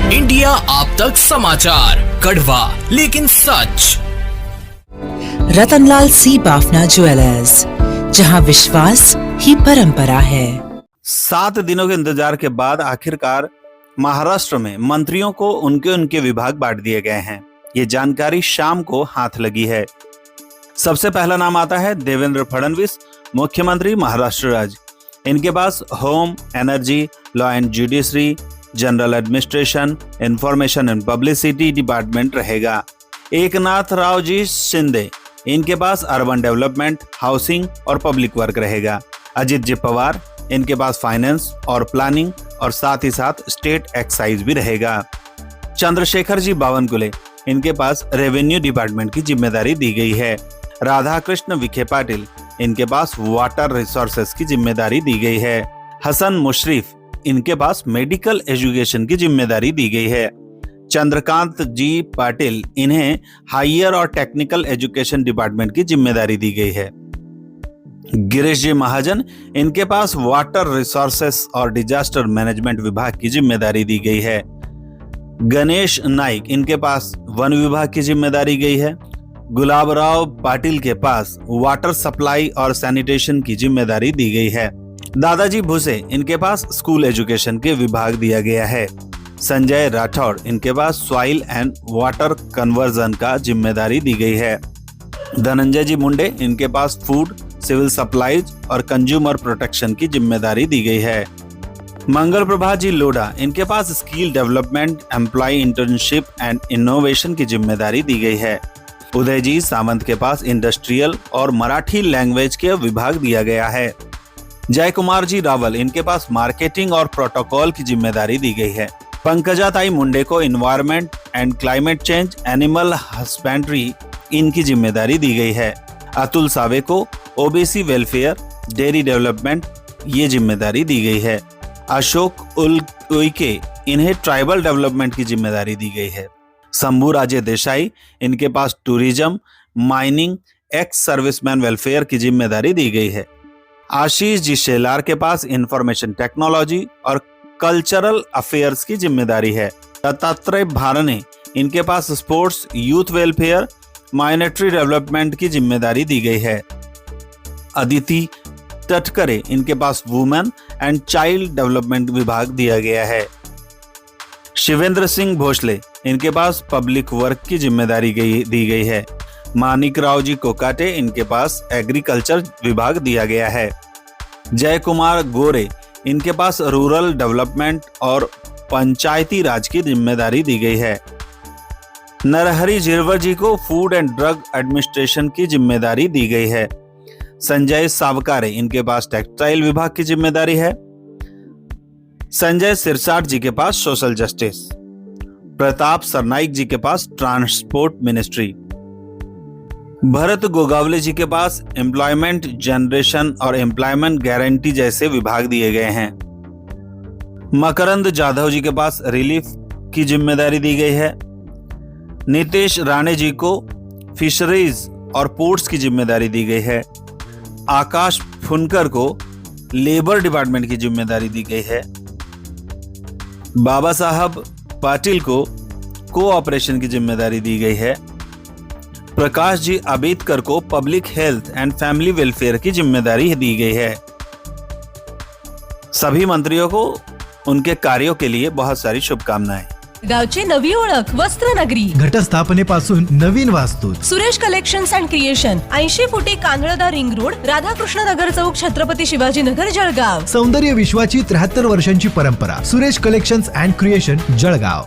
India आप तक समाचार, कड़वा लेकिन सच। रतनलाल सी बाफना ज्वेलर्स, जहां विश्वास ही परंपरा है। 7 दिनों के इंतजार के बाद आखिरकार महाराष्ट्र में मंत्रियों को उनके विभाग बांट दिए गए हैं। ये जानकारी शाम को हाथ लगी है। सबसे पहला नाम आता है देवेंद्र फडणवीस, मुख्यमंत्री महाराष्ट्र राज्य। इनके पास home, energy, law and judiciary, general administration, information and publicity department रहेगा। एकनाथ राव जी शिंदे, इनके पास अर्बन डेवलपमेंट, हाउसिंग और पब्लिक वर्क रहेगा। अजित जी पवार, इनके पास फाइनेंस और प्लानिंग और साथ ही साथ स्टेट एक्साइज भी रहेगा। चंद्रशेखर जी बावनकुले, इनके पास रेवेन्यू डिपार्टमेंट की जिम्मेदारी दी गई है। राधाकृष्ण विखे पाटिल, इनके पास वाटर रिसोर्सेस की जिम्मेदारी दी गई है। हसन मुशर्रफ, इनके पास मेडिकल एजुकेशन की जिम्मेदारी दी गई है। चंद्रकांत जी पाटिल, इन्हें हायर और टेक्निकल एजुकेशन डिपार्टमेंट की जिम्मेदारी दी गई है। गिरीश जी महाजन, इनके पास वाटर रिसोर्सेस और डिजास्टर मैनेजमेंट विभाग की जिम्मेदारी दी गई है। गणेश नाइक, इनके पास वन विभाग की जिम्मेदारी गई है। गुलाबराव पाटिल के पास वाटर सप्लाई और सैनिटेशन की जिम्मेदारी दी गई है। दादाजी भुसे, इनके पास स्कूल एजुकेशन के विभाग दिया गया है। संजय राठौड़, इनके पास सॉइल एंड वाटर कन्वर्जन का जिम्मेदारी दी गई है। धनंजय जी मुंडे, इनके पास फूड, सिविल सप्लाईज और कंज्यूमर प्रोटेक्शन की जिम्मेदारी दी गई है। मंगल प्रभात जी लोढ़ा, इनके पास skill development, employ internship and innovation की जिम्मेदारी दी गई है। उदय जी सामंत के पास इंडस्ट्रियल और मराठी लैंग्वेज के विभाग दिया गया है। जय कुमार जी रावल, इनके पास मार्केटिंग और प्रोटोकॉल की जिम्मेदारी दी गई है। पंकजा ताई मुंडे को environment and climate change, animal husbandry, इनकी जिम्मेदारी दी गई है। अतुल सावे को ओबीसी वेलफेयर, डेयरी डेवलपमेंट, ये जिम्मेदारी दी गई है। अशोक उइके, इन्हें ट्राइबल डेवलपमेंट की जिम्मेदारी दी गई है। शंभू राजे देसाई, इनके पास tourism, mining, ex serviceman welfare की जिम्मेदारी दी गई है। आशीष जी शेलार के पास इंफॉर्मेशन टेक्नोलॉजी और कल्चरल अफेयर्स की जिम्मेदारी है। दत्तात्रेय भारने, इनके पास sports, youth welfare, minority development की जिम्मेदारी दी गई है। अदिति तटकरे, इनके पास वुमेन एंड चाइल्ड डेवलपमेंट विभाग दिया गया है। शिवेंद्र सिंह भोसले, इनके पास पब्लिक वर्क की जिम्मेदारी दी गई है। मानिक राव जी कोकाटे, इनके पास एग्रीकल्चर विभाग दिया गया है। जय कुमार गोरे, इनके पास रूरल डेवलपमेंट और पंचायती राज की जिम्मेदारी दी गई है। नरहरि झिरवर जी को फूड एंड ड्रग एडमिनिस्ट्रेशन की जिम्मेदारी दी गई है। संजय सावकारे, इनके पास टेक्सटाइल विभाग की जिम्मेदारी है। संजय सिरसाट जी के पास सोशल जस्टिस। प्रताप सरनाइक जी के पास ट्रांसपोर्ट मिनिस्ट्री। भरत गोगावले जी के पास एम्प्लॉयमेंट जनरेशन और एम्प्लॉयमेंट गारंटी जैसे विभाग दिए गए हैं। मकरंद जाधव जी के पास रिलीफ की जिम्मेदारी दी गई है। नितेश राणे जी को फिशरीज और पोर्ट्स की जिम्मेदारी दी गई है। आकाश फुनकर को लेबर डिपार्टमेंट की जिम्मेदारी दी गई है। बाबा साहब पाटिल को कोऑपरेशन की जिम्मेदारी दी गई है। प्रकाश जी आंबेडकर को public health and family welfare की जिम्मेदारी दी गई है। सभी मंत्रियों को उनके कार्यों के लिए बहुत सारी शुभकामनाएं। गावची नवी ओळख वस्त्रनगरी, घटस्थापनेपासून नवीन वास्तू, सुरेश कलेक्शन्स अँड क्रिएशन, 80 फुटी कांदळदा रिंग रोड, राधाकृष्ण नगर चौक, छत्रपती शिवाजी नगर, जळगाव। सौंदर्य विश्वाची 73 वर्षांची परंपरा, Suresh collections and creation, Jalgaon.